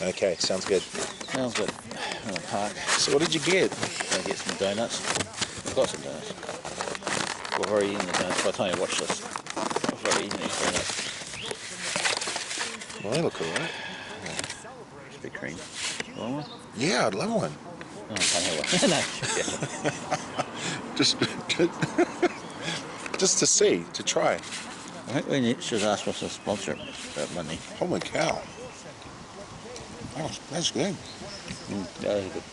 Okay, sounds good. Sounds good. In the park. So what did you get? Gonna get some donuts. I've got some donuts. We've already eaten the donuts. By the time you watch this, I've already eaten these donuts. Well, they look alright. Krispy Kreme. You want one? Yeah, I'd love one. No, I can't have one. No. Just, just to see, to try. I think we should ask for some sponsor that money. Holy cow. That's good. That is good.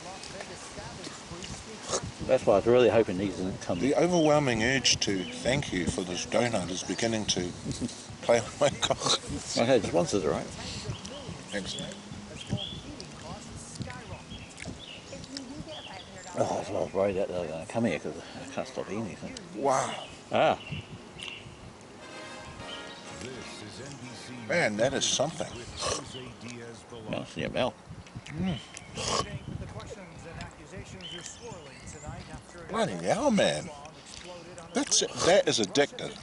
That's why I was really hoping these didn't come. The overwhelming urge to thank you for this donut is beginning to play on my cock. Okay, the sponsors are right. Thanks, mate. Oh, that's what I was worried that they were going to come here because I can't stop eating anything. Wow. Ah. Man, that is something. Well, see your mouth. Bloody hell, man. That is addictive.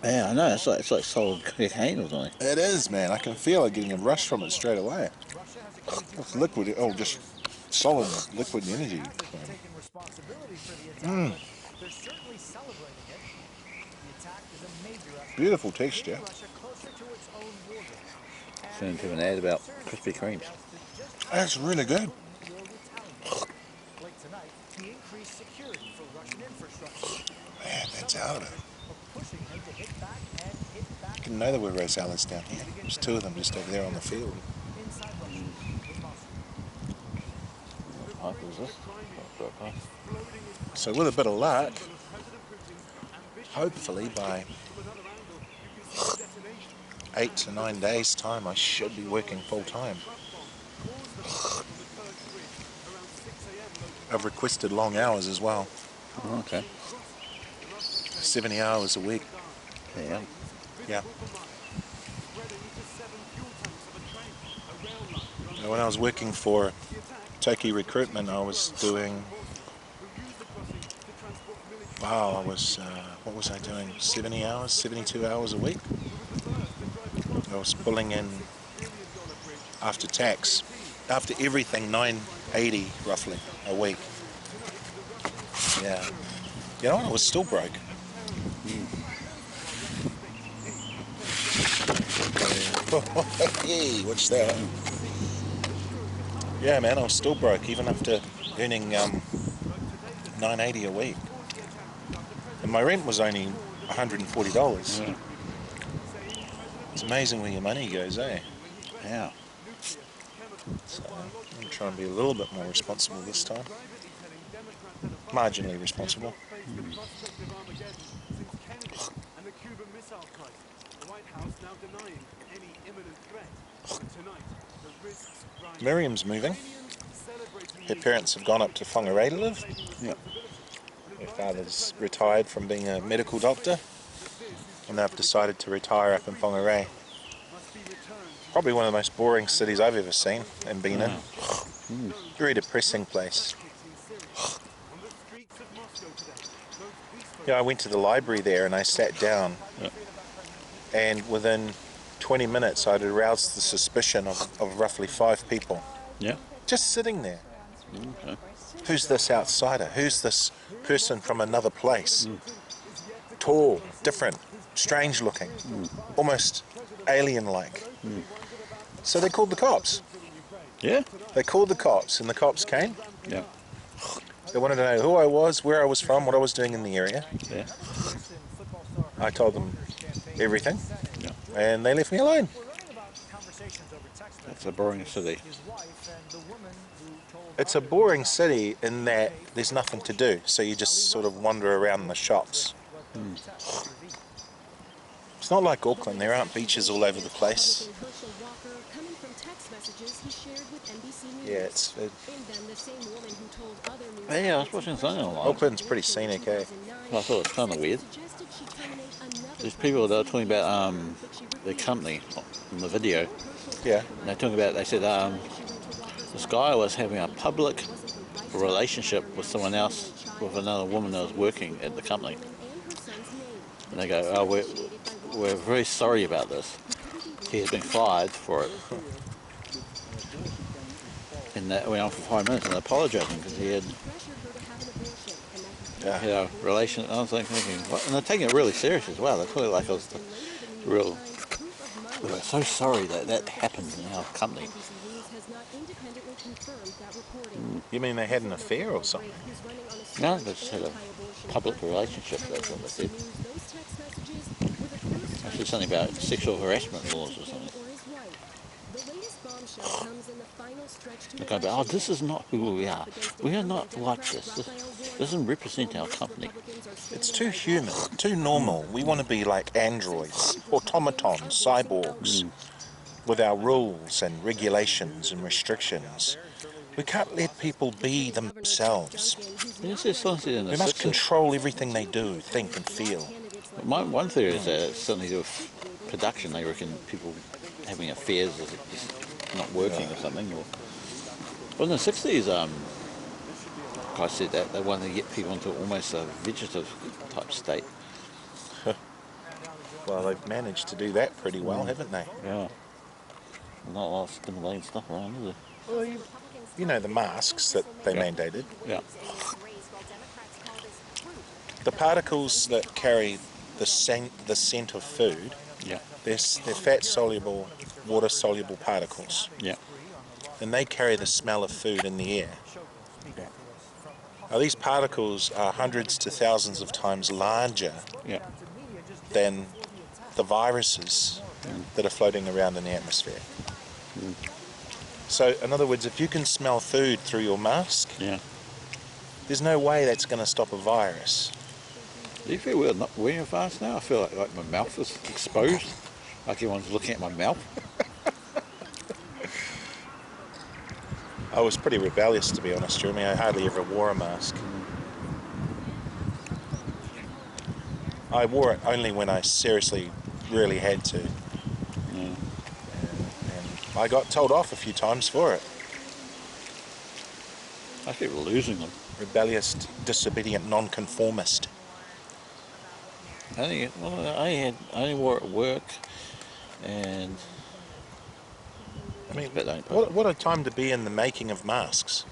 Yeah, I know. It's like solid cocaine or something. It is, man. I can feel it getting a rush from it straight away. It's liquid. Oh, just solid liquid energy. Beautiful texture. Listening to an ad about Krispy Kremes. That's really good. Man, that's out of it. I didn't know there were roast salads down here. There's two of them just over there on the field. What was this? So with a bit of luck, hopefully by 8 to 9 days time I should be working full time. I've requested long hours as well. Oh, okay. 70 hours a week. Yeah. Yeah. Now, when I was working for Toki Recruitment, I was doing, wow, what was I doing? 70 hours, 72 hours a week. I was pulling in, after tax, after everything, 980 roughly a week. Yeah. You know, I was still broke. Hey, what's that? Yeah, man, I was still broke even after earning $980 a week, and my rent was only $140. Yeah. It's amazing where your money goes, eh? Yeah. So I'm trying to be a little bit more responsible this time. Marginally responsible. Miriam's moving. Her parents have gone up to Whangarei to live. Yeah. Her father's retired from being a medical doctor, and they've decided to retire up in Whangarei. Probably one of the most boring cities I've ever seen and been in. Very depressing place. Yeah, I went to the library there and I sat down, and within 20 minutes I'd aroused the suspicion of roughly 5 people. Yeah. Just sitting there. Okay. Who's this outsider? Who's this person from another place? Tall, different, strange looking, almost alien-like. So they called the cops. Yeah. They called the cops, and the cops came. Yeah. They wanted to know who I was, where I was from, what I was doing in the area. Yeah. I told them everything, Yeah. and they left me alone. It's a boring city. It's a boring city in that there's nothing to do, so you just sort of wander around the shops. It's not like Auckland, there aren't beaches all over the place. Yeah, Yeah, I was watching something online. Auckland's pretty scenic, eh? I thought it was kind of weird. There's people that are talking about the company in the video. Yeah. And they're talking about, they said this guy was having a public relationship with someone else, with another woman that was working at the company. And they go, oh, we're very sorry about this. He has been fired for it. And that went on for 5 minutes and apologising because he had Yeah. a relation. I was like thinking, what? And they're taking it really serious as well. They feel like it was the real. They were so sorry that that happened in our company. You mean they had an affair or something? No, they just had a public relationship. That's what they said. I said something about sexual harassment laws or something. They're going, oh, this is not who we are. We are not like this. This doesn't represent our company. It's too human, too normal. We want to be like androids, automatons, cyborgs, with our rules and regulations and restrictions. We can't let people be themselves. Yes, there's something in the We must 60s. control everything they do, think and feel. One theory is that it's something to do with production. They reckon people having affairs is not working or something. Or, well, in the 60s, guys said that they wanted to get people into almost a vegetative type state. Well, they've managed to do that pretty well, haven't they? Yeah. Not a lot of stimulating stuff around, is there? Well, you know the masks that they Yeah. mandated. Yeah. The particles that carry the scent of food, Yeah. they're fat-soluble, water-soluble particles. Yeah. And they carry the smell of food in the air. Yeah. Now, these particles are hundreds to thousands of times larger Yeah. than the viruses that are floating around in the atmosphere. So, in other words, if you can smell food through your mask, Yeah. there's no way that's going to stop a virus. Do you feel weird not wearing a mask now? I feel like my mouth is exposed. Like everyone's looking at my mouth. I was pretty rebellious, to be honest, Jeremy. I hardly ever wore a mask. I wore it only when I seriously really had to. Yeah. And I got told off a few times for it. I keep losing them. Rebellious, disobedient, nonconformist. I only wore it at work, and I mean, but don't what a time to be in the making of masks.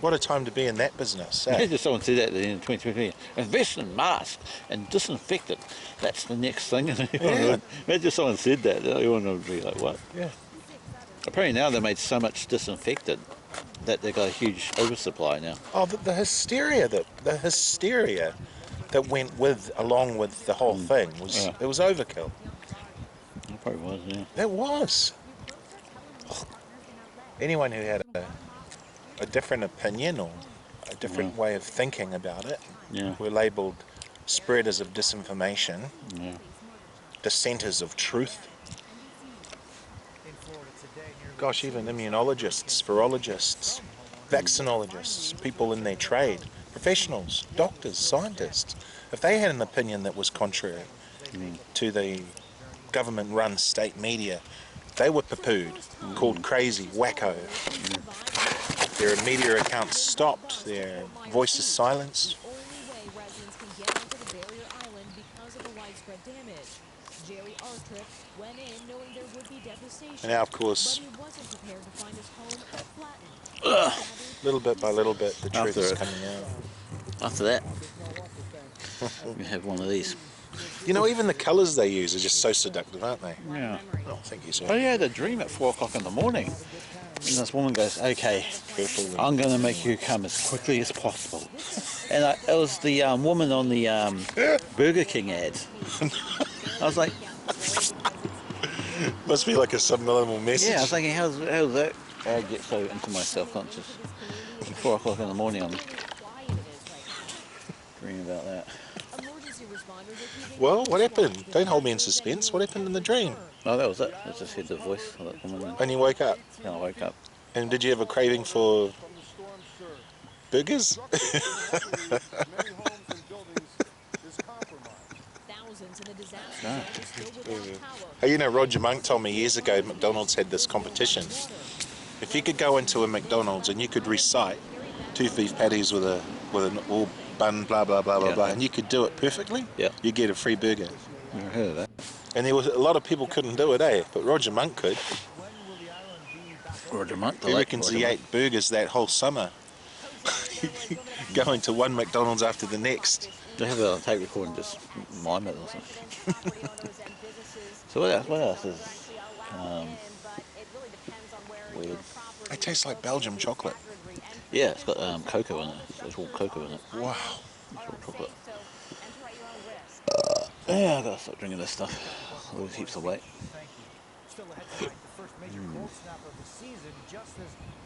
What a time to be in that business. Eh? Imagine someone said that at the end of 2020. Invest in masks and disinfect it. That's the next thing. Yeah. Imagine someone said that. Everyone would be like, what? Yeah. Apparently now they made so much disinfectant that they've got a huge oversupply now. Oh, the hysteria that went along with the whole thing was it was overkill. It probably was, yeah. It was. Anyone who had a different opinion or a different way of thinking about it Yeah. were labelled spreaders of disinformation, Yeah. dissenters of truth. Gosh, even immunologists, virologists, vaccinologists, people in their trade, professionals, doctors, scientists, if they had an opinion that was contrary to the government-run state media, they were poo-pooed, called crazy, wacko. Their media accounts stopped, their voices silenced. And now, of course, little bit by little bit, the truth is coming out. After that, we have one of these. You know, even the colours they use are just so seductive, aren't they? Yeah. Oh, thank you, sir. I had a dream at 4 o'clock in the morning. And this woman goes, okay, I'm going to make you come as quickly as possible. And it was the woman on the Burger King ad. I was like, Must be like a subliminal message. yeah, I was thinking, how's that? I get so into my self-conscious. 4 o'clock in the morning, I'm dreaming about that. Well, what happened? Don't hold me in suspense. What happened in the dream? No, that was it. I just heard the voice of that woman. And you woke up. And I woke up. And did you have a craving for burgers? No. Hey, you know, Roger Monk told me years ago McDonald's had this competition. If you could go into a McDonald's and you could recite 2 beef patties with an all bun, blah, blah, blah, blah, Yeah. blah, and you could do it perfectly, Yeah. you get a free burger. Never heard of that. And there was a lot of people couldn't do it, eh? But Roger Monk could. Or a month. He reckons he ate burgers that whole summer, going to one McDonald's after the next. They have it on tape recorder and just mime it or something. So what else? What else is weird? It tastes like Belgium chocolate. Yeah, it's got cocoa in it. It's all cocoa in it. Wow. It's all chocolate. Yeah, I gotta stop drinking this stuff. I lose heaps of weight.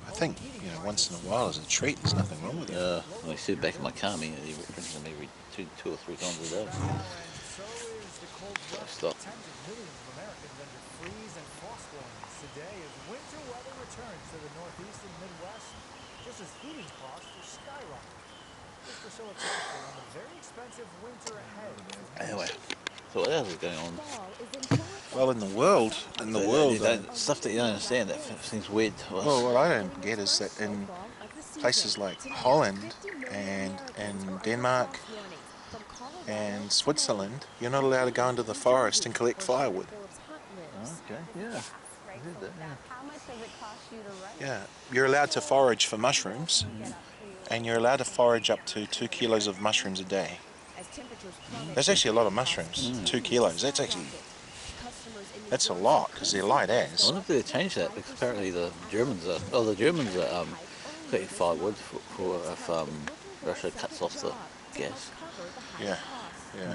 I think, once in a while as a treat, there's nothing wrong with it. When I sit back in my car, me, I drink them every two or three times a day. So I stop. Today as winter weather returns to the Northeast and Midwest, just as heating costs are skyrocketing. This facilitation on the very expensive winter ahead. Anyway, so what else is going on? Well, in the world, Stuff that you don't understand, that seems weird to us. well, what I don't get is that in places like Holland and Denmark and Switzerland, you're not allowed to go into the forest and collect firewood. Okay, yeah. How much does it cost you to write? Yeah, you're allowed to forage for mushrooms, and you're allowed to forage up to 2 kilos of mushrooms a day. That's actually a lot of mushrooms. 2 kilos. That's a lot because they're light I as. wonder if they changed that, because apparently the Germans are getting firewood for if Russia cuts off the gas. Yeah, yeah.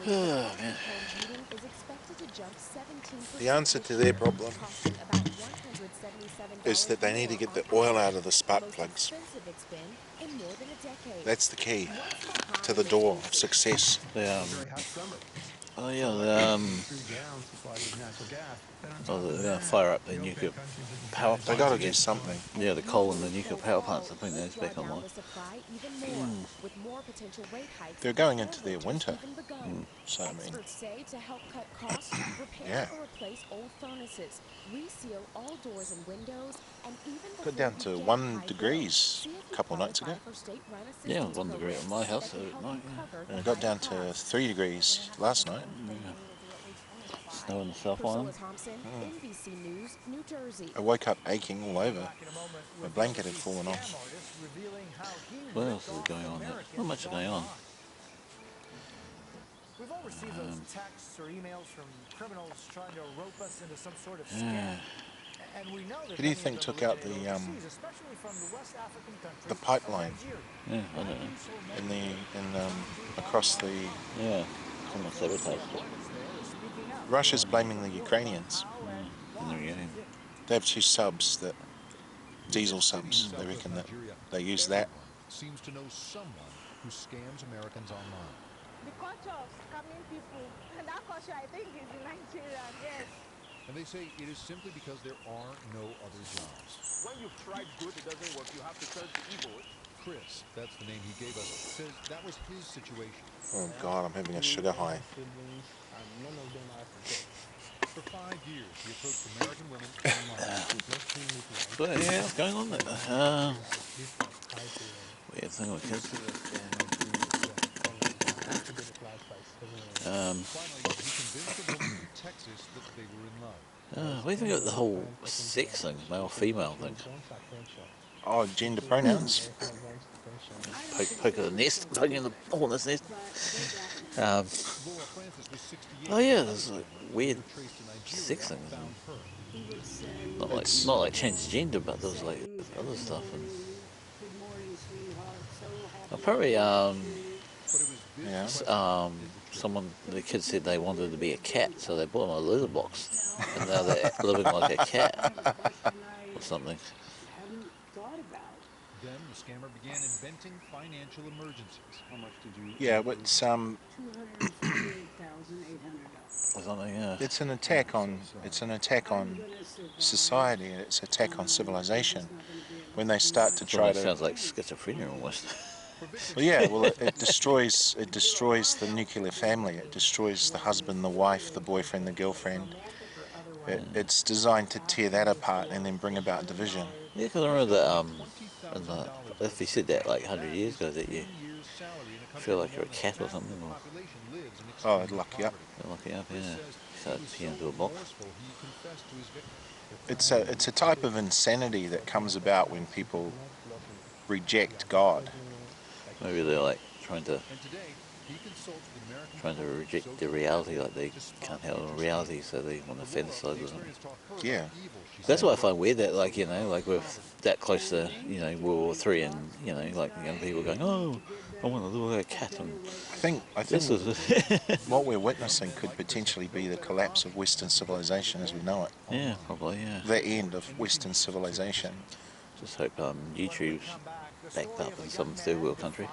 Oh, man. The answer to their problem is that they need to get the oil out of the spark plugs. That's the key to the door of success. They're gonna fire up the nuclear power They plants. got to do something. Yeah, the coal and the nuclear power plants, they're putting those back online. They're going into their winter. So, I mean, yeah. Got down to 1 degrees a couple of nights ago. Yeah, 1 degree at my house at night. And it got down to 3 degrees last night. Snow in the South Island. I woke up aching all over. My blanket had fallen off. What else is going on there? Not much is going on. We've all received those texts or emails from criminals trying to rope us into some sort of scam. And we know that Who do you think took out the pipeline Yeah, I don't know. across the? Yeah, someone sabotaged it. Russia's blaming the Ukrainians. In the beginning. They have 2 subs, diesel subs. They reckon that they use that. Seems to know someone who scams Americans online. The culture of scamming people, that culture I think is in Nigeria, yes. And they say it is simply because there are no other jobs. When you've tried good, it doesn't work. You have to turn to evil. Chris, that's the name he gave us, says that was his situation. Oh God, I'm having a sugar high. For 5 years, he approached American women online. But yeah, what's going on there? Weird thing with kids. Finally, he convinced a woman in Texas that they were in love. What do you think about the whole sex thing, male-female thing? Oh, gender pronouns. Poke of the nest, poking the hornet's nest. Oh yeah, there's like weird sex things. Not like transgender, but there was like other stuff. And apparently, Yeah. the kids said they wanted to be a cat, so they bought them a litter box, and now they're living like a cat or something. Then the scammer began inventing financial emergencies. How much did you? Yeah, but Or something, yeah. it's an attack on society. It's an attack on civilization. When they start to try to, Sounds like schizophrenia almost. well, yeah, well, it destroys the nuclear family. It destroys the husband, the wife, the boyfriend, the girlfriend. It's designed to tear that apart and then bring about division. Yeah, because I remember that, if he said that like 100 years ago, that you feel like you're a cat or something, or Oh, it'd lock you up. they're locking up, yeah. So you into a box. It's a type of insanity that comes about when people reject God. Maybe they're like trying to reject the reality, like they can't handle reality, so they want to fantasize or something. Yeah. That's what I find weird, that like, you know, like we're that close to, you know, World War Three, and you know, like young people going, oh, I want to look like a cat, and I think this is what we're witnessing could potentially be the collapse of Western civilization as we know it. yeah, probably, yeah. The end of Western civilization. Just hope YouTube's backed up in some third world country.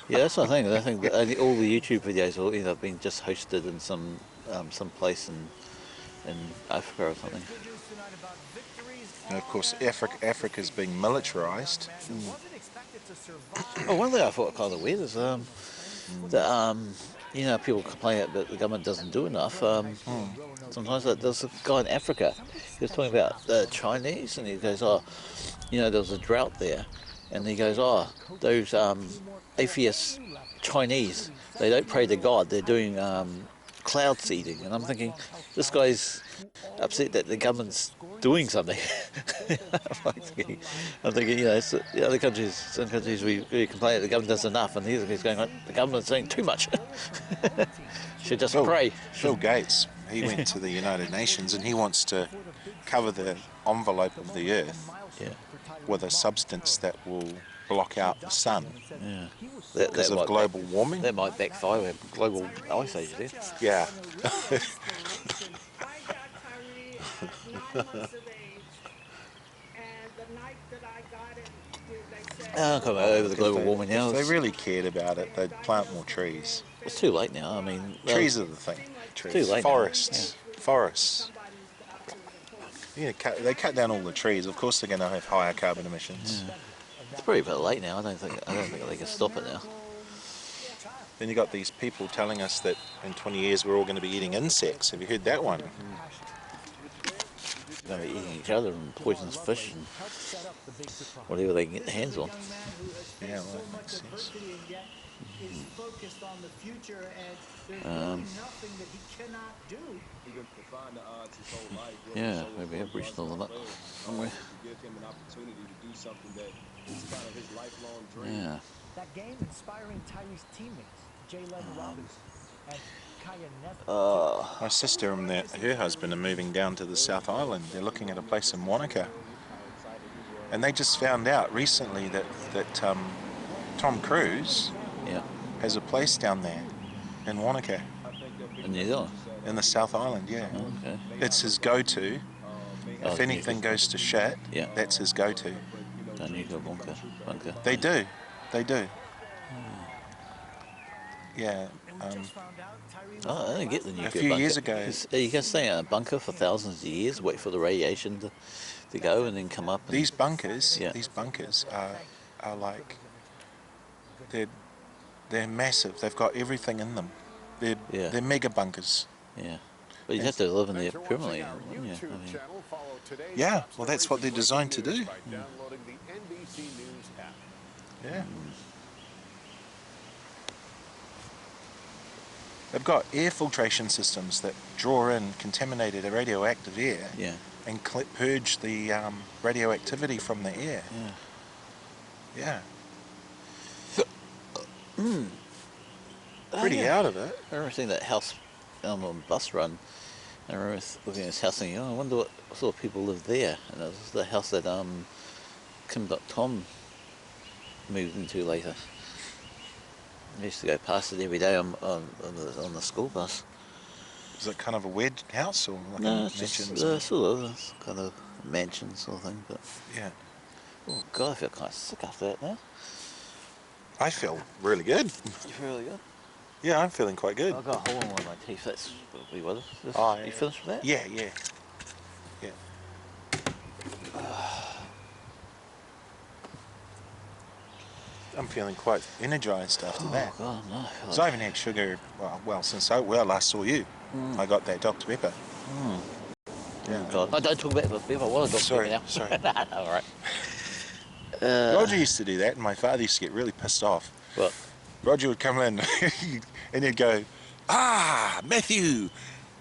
Yeah, that's what I think. I think that all the YouTube videos will end up being just hosted in some place in Africa or something. And of course, Africa's being militarized. Oh, one thing I thought kind of weird is that you know, people complain that the government doesn't do enough. Sometimes there's a guy in Africa. He was talking about the Chinese, and he goes, "Oh, you know, there was a drought there," and he goes, "Oh, those atheist Chinese, they don't pray to God. They're doing cloud seeding." And I'm thinking, this guy's upset that the government's doing something. I'm thinking, you know, the other countries, some countries we complain that the government does enough, and he's going, like, the government's doing too much. Should just pray. Bill Gates, he went to the United Nations and he wants to cover the envelope of the Earth with a substance that will block out the sun because of global warming. That might backfire. We have global ice age there. Yeah. I'm coming over the global warming now. If they really cared about it, they'd plant more trees. It's too late now. I mean, Trees are the thing. Trees. Too late. Forests. Forests. Yeah, they cut down all the trees. Of course, they're going to have higher carbon emissions. Yeah. It's probably a bit late now. I don't think they can stop it now. Then you got these people telling us that in 20 years we're all going to be eating insects. Have you heard that one? They're going to be eating each other and poisonous fish and whatever they can get their hands on. Yeah, well, that makes sense. Yeah, maybe I've reached the limit somewhere. Yeah. That game inspiring Tyrese teammates, Jalen Robbins and Kaya Neff. My sister and her husband are moving down to the South Island. They're looking at a place in Wanaka. And they just found out recently that Tom Cruise has a place down there in Wanaka. In New Zealand? In the South Island, yeah. Oh, okay. It's his go-to. If anything goes to shit, that's his go-to. Don't you go bunker? They do. They do. Yeah. I don't get the nuclear bunker. A few years ago. You can stay in a bunker for thousands of years, wait for the radiation to go, and then come up. And these bunkers are like, they're massive. They've got everything in them. They're mega bunkers. Yeah. But you have to live in there permanently, wouldn't you? Yeah, well, that's what they're designed to do. Yeah. They've got air filtration systems that draw in contaminated radioactive air and purge the radioactivity from the air. Yeah. Pretty out of it. I remember seeing that house on bus run. I remember looking at this house thinking, I wonder what sort of people live there. And it was the house that Kim.Tom moved into later. I used to go past it every day on the school bus. Is it kind of a weird house or like no, a it's mansion? just sort of it's kind of mansion sort of thing. But yeah. Oh God, I feel kind of sick after that now. I feel really good. You feel really good? Yeah, I'm feeling quite good. I've got a hole in one of my teeth. That's probably what it is. Oh, you finished with that? Yeah. I'm feeling quite energised after that. God, no. Because I haven't had sugar, since I last saw you. I got that Dr Pepper. Oh, God. Oh, don't talk about the beef. I was a dog Sorry, now. sorry. All right. Roger used to do that, and my father used to get really pissed off. What? Roger would come in and he'd go, "Ah, Matthew,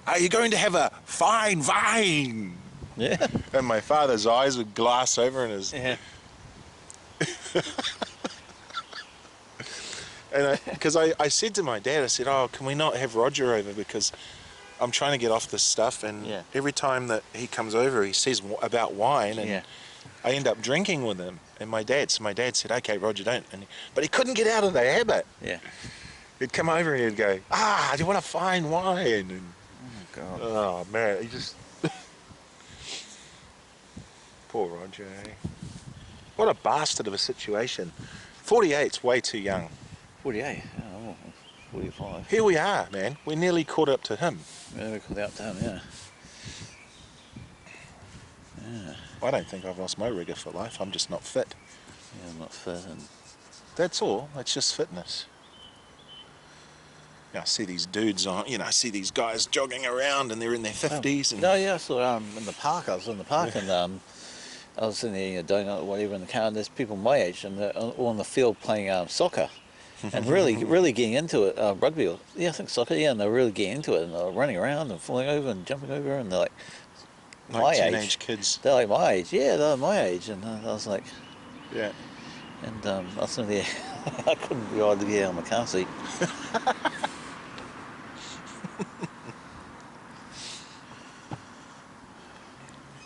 are you going to have a fine vine?" Yeah. And my father's eyes would glass over in his... Yeah. And because I said to my dad, I said, "Oh, can we not have Roger over, because I'm trying to get off this stuff, and Yeah. every time that he comes over he says about wine, and Yeah. I end up drinking with him." And my dad said, "Okay, Roger, don't." But he couldn't get out of the habit. Yeah. He'd come over and he'd go, "Ah, do you want a fine wine?" And, Oh, God. oh man, he just... Poor Roger, eh? What a bastard of a situation. 48's way too young. 48. Oh, 45. Here we are, man. We're nearly caught up to him. Yeah, we called out to him, yeah. Yeah. I don't think I've lost my rigour for life. I'm just not fit. Yeah, I'm not fit and... That's all. It's just fitness. I see these dudes on, I see these guys jogging around and they're in their 50s. And No, yeah, I saw in the park. I was in the park and I was in there doing whatever in the car, and there's people my age and they're all on the field playing soccer and really getting into it. Rugby, I think soccer, yeah, and they're really getting into it and they're running around and falling over and jumping over, and they're like my teenage age. kids. They're like my age, yeah, they're my age, and I was like, Yeah. and I was in there, I couldn't be able to get out of my car seat.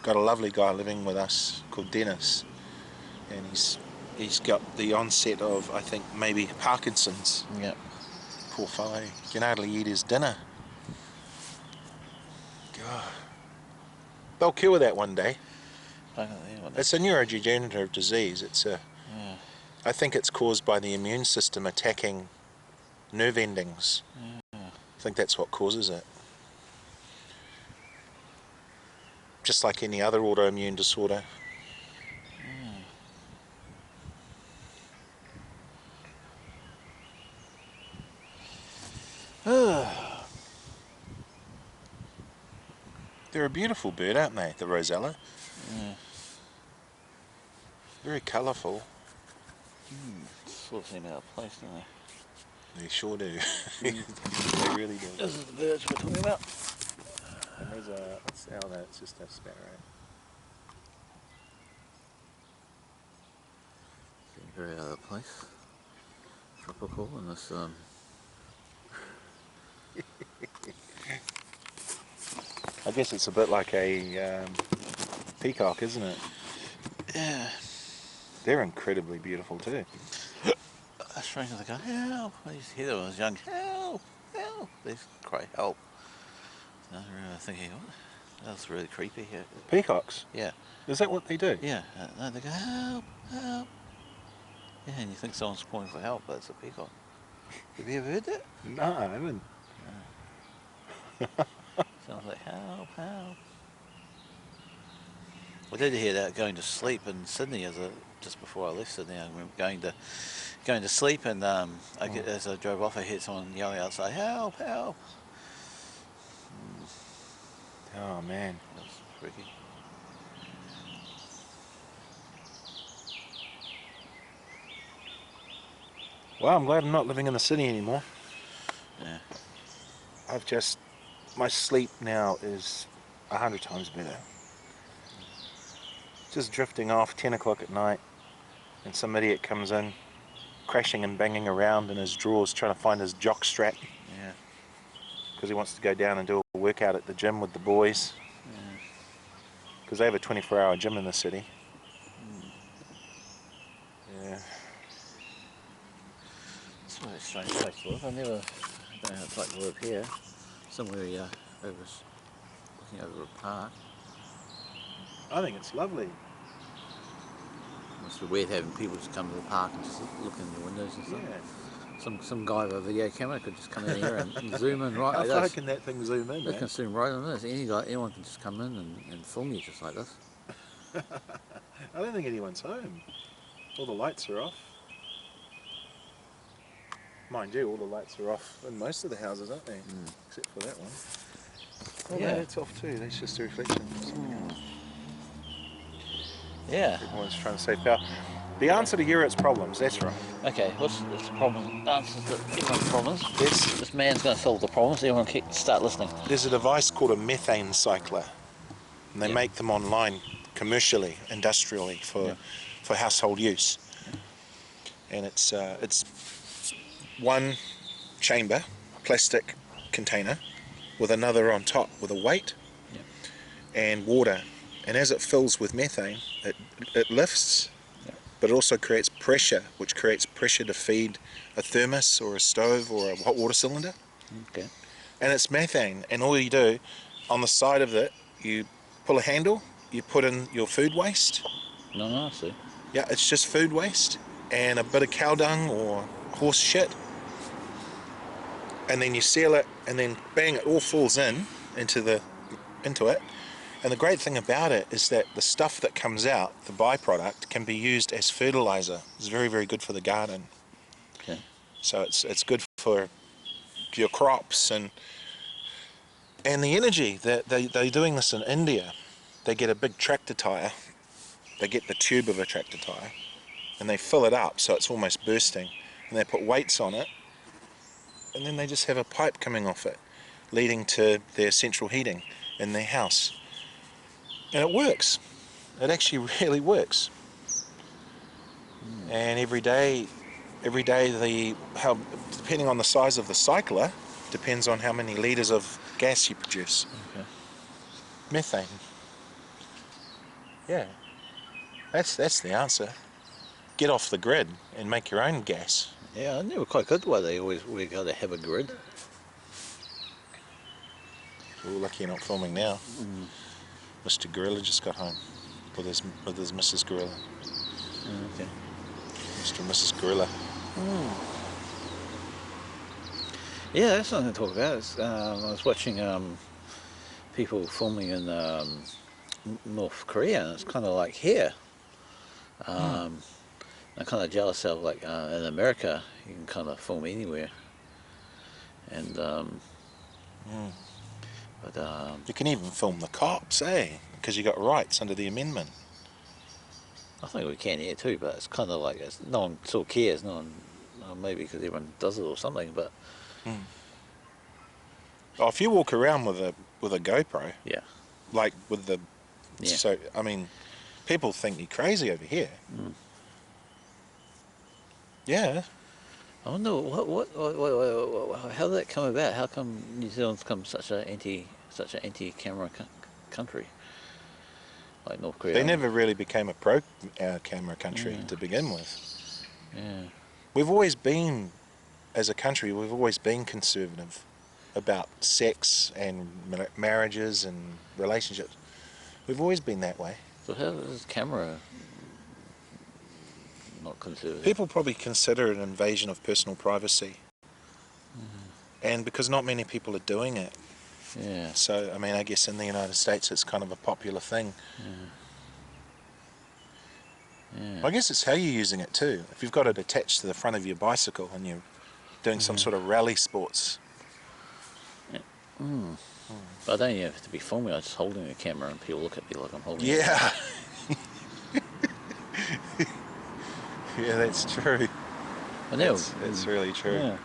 Got a lovely guy living with us called Dennis, and he's got the onset of, I think, maybe Parkinson's. Yeah. Poor fellow. He can hardly eat his dinner. God. They'll cure that one day. It's a neurodegenerative disease. I think it's caused by the immune system attacking nerve endings. I think that's what causes it. Just like any other autoimmune disorder. They're a beautiful bird, aren't they, the Rosella? Yeah. Very colourful. Sort of seem out of place, don't they? They sure do. They really do. This is the birds we're talking about. And there's no, it's just a sparrow. Very out of place. Tropical and this I guess it's a bit like a peacock, isn't it? yeah. They're incredibly beautiful too. Strange, they go, help! I used to hear them when I was young. Help! Help! They used to cry, help. And I remember thinking, what? That's really creepy. Yeah. Peacocks? Yeah. Is that what they do? Yeah. No, they go, help! Help! Yeah, and you think someone's calling for help, but it's a peacock. Have you ever heard that? No, I haven't. Sounds like help, help. I did hear that going to sleep in Sydney just before I left Sydney. I remember going to sleep, and as I drove off, I heard someone yelling outside, help, help. Oh man. That was freaky. Well, I'm glad I'm not living in the city anymore. Yeah. My sleep now is 100 times better. Just drifting off 10 o'clock at night, and some idiot comes in, crashing and banging around in his drawers trying to find his jock strap. Yeah. Because he wants to go down and do a workout at the gym with the boys. Yeah. Because they have a 24-hour gym in the city. Yeah. It's a really strange place to live. I don't know how it's like to live here. Somewhere looking over a park. I think it's lovely. Must be weird having people just come to the park and just look in the windows and stuff. Yeah. Some guy with a video camera could just come in here and zoom in right like How far this. can that thing zoom in, They man? can zoom right on this. Anyone can just come in and film you just like this. I don't think anyone's home. All the lights are off. Mind you, all the lights are off in most of the houses, aren't they? Except for that one. Oh, Yeah. no, that's off too. That's just a reflection of something else. Yeah. Everyone's trying to save power. The answer to Europe's problems, that's right. Okay, what's the problem? Answers to everyone's problems. There's, This man's going to solve the problems. Everyone start listening. there's a device called a methane cycler. And they Yeah. make them online commercially, industrially for household use. And it's one chamber, plastic container, with another on top with a weight and water. And as it fills with methane, it lifts, but it also creates pressure, which creates pressure to feed a thermos or a stove or a hot water cylinder. Okay. And it's methane, and all you do, on the side of it, you pull a handle, you put in your food waste. No, I see. Yeah, it's just food waste and a bit of cow dung or horse shit. And then you seal it, and then bang, it all falls into it. And the great thing about it is that the stuff that comes out, the byproduct, can be used as fertilizer. It's very, very good for the garden. Okay. So it's good for your crops and the energy. They're doing this in India. They get a big tractor tire. They get the tube of a tractor tire, and they fill it up so it's almost bursting. And they put weights on it, and then they just have a pipe coming off it, leading to their central heating in their house. And it works. It actually really works. And every day depending on the size of the cycler, depends on how many litres of gas you produce. Okay. Methane. Yeah. That's the answer. Get off the grid and make your own gas. Yeah, I never quite got why we got to have a grid. We're lucky you're not filming now. Mr. Gorilla just got home with his Mrs. Gorilla. Okay. Mr. and Mrs. Gorilla. Yeah, that's something to talk about. I was watching people filming in North Korea, and it's kind of like here. I'm kind of jealous of like in America, you can kind of film anywhere. And but You can even film the cops, eh? Because you got rights under the amendment. I think we can here too. But it's kind of like no one sort of cares. No one, maybe because everyone does it or something. But Oh, if you walk around with a GoPro, yeah, like with the, Yeah. so I mean, people think you're crazy over here. Yeah. I wonder what how did that come about? How come New Zealand's become such an anti-camera country like North Korea? They never really became a pro camera country to begin with. Yeah. We've always been, as a country, we've always been conservative about sex and marriages and relationships. We've always been that way. So how is camera not conservative? People probably consider it an invasion of personal privacy. And because not many people are doing it. Yeah. So, I mean, I guess in the United States it's kind of a popular thing. Yeah. I guess it's how you're using it too. If you've got it attached to the front of your bicycle and you're doing some sort of rally sports. But I don't even have to be filming. I'm just holding the camera and people look at me like I'm holding it. Yeah. Yeah, that's true. I know. It's really true. Yeah.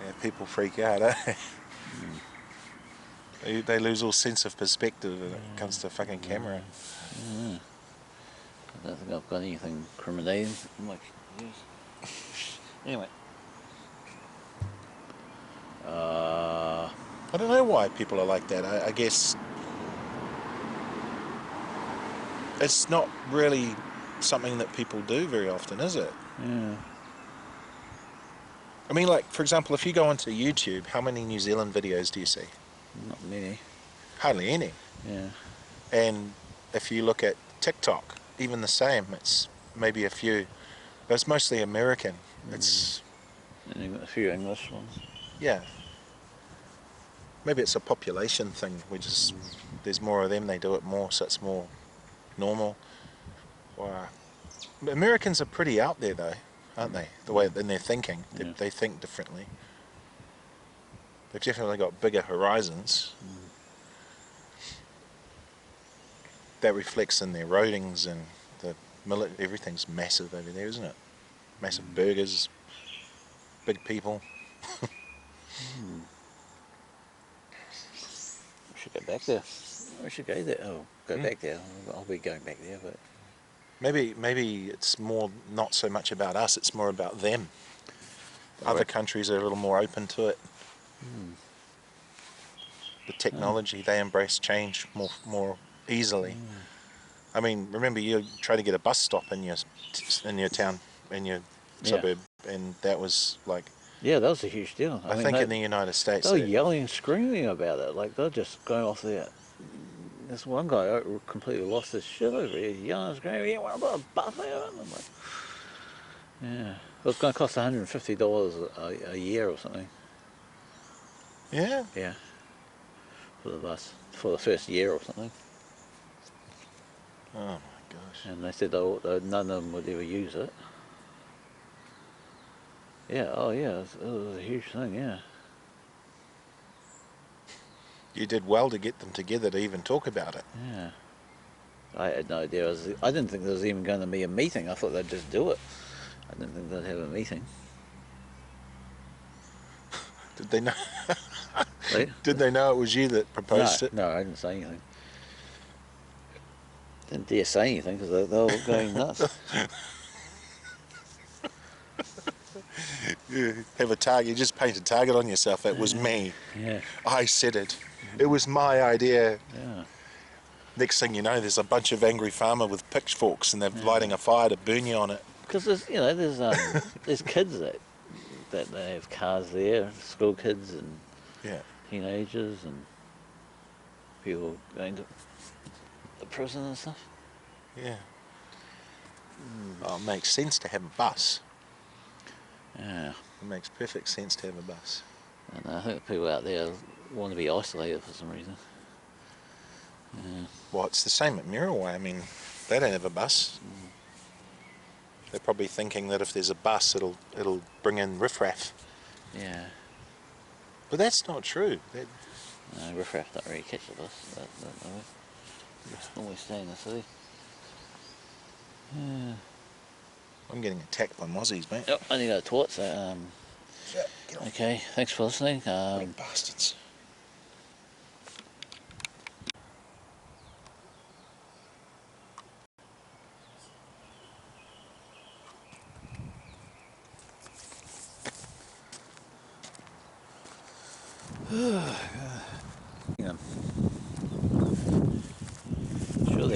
Yeah, people freak out, eh? They lose all sense of perspective when it comes to fucking camera. I don't think I've got anything criminating. I'm like, anyway. I don't know why people are like that. I guess it's not really something that people do very often, is it? Yeah. I mean, like, for example, if you go onto YouTube, how many New Zealand videos do you see? Not many. Hardly any. Yeah. And if you look at TikTok, even the same. It's maybe a few, but it's mostly American. It's, And a few English ones. yeah. Maybe it's a population thing. There's more of them, they do it more, so it's more normal. Or, Americans are pretty out there though, aren't they? The way in their thinking, Yeah. they think differently. They've definitely got bigger horizons. That reflects in their roadings and the everything's massive over there, isn't it? Massive burgers, big people. We should go back there. We should go there. Oh, go back there. I'll be going back there, but Maybe it's more not so much about us, it's more about them. Other countries are a little more open to it. The technology, they embrace change more easily. I mean, remember you try to get a bus stop in your town, in your suburb, and that was like, yeah, that was a huge deal. I think in the United States, they were yelling and screaming about it. Like they're just going off there. This one guy completely lost his shit over here, yelling and screaming. Yeah, what about a bus there? And I'm like, yeah, it was going to cost $150 a year or something. yeah, Yeah, for the bus for the first year or something. oh my gosh. And they said none of them would ever use it. Yeah, oh yeah, it was a huge thing, yeah. You did well to get them together to even talk about it. Yeah. I had no idea. I didn't think there was even going to be a meeting. I thought they'd just do it. I didn't think they'd have a meeting. Did they know? Right? Did they know it was you that proposed it? No, I didn't say anything. Didn't dare say anything because they were all going nuts. You have a target. You just paint a target on yourself. It was me. Yeah. I said it. It was my idea. Yeah. Next thing you know, there's a bunch of angry farmer with pitchforks, and they're lighting a fire to burn you on it. Because there's kids that they have cars there, school kids and Yeah. teenagers and people going to the prison and stuff. Yeah. Oh, it makes sense to have a bus. Yeah. It makes perfect sense to have a bus. And I think people out there want to be isolated for some reason. Yeah. Well, it's the same at Muriwai. I mean, they don't have a bus. They're probably thinking that if there's a bus, it'll bring in riffraff. Yeah. But that's not true. No, riffraff don't really catch the bus. That way. Just always stay in the city. Yeah. I'm getting attacked by mozzies, mate. Yep, I need to go to toilet, so Yeah, get on. okay, thanks for listening. Little bastards.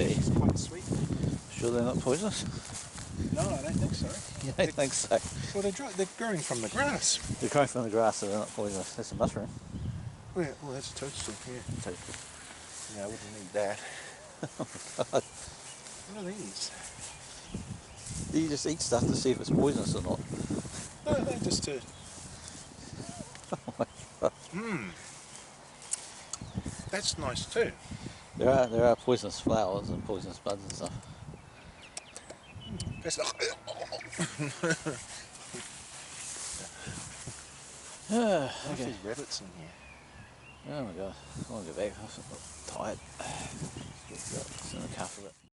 It's quite sweet. Sure they're not poisonous? No, I don't think so. You don't think so? Well, they're growing from the grass. They're growing from the grass, so they're not poisonous. That's a mushroom. Well, that's a toadstool, yeah. Toasted. Yeah, I wouldn't need that. God. What are these? You just eat stuff to see if it's poisonous or not. No, just to... That's nice too. There are poisonous flowers and poisonous buds and stuff. That's not... Okay. There's rabbits in here. Oh my god, I want to go back. I'm tired. It's in the car for that.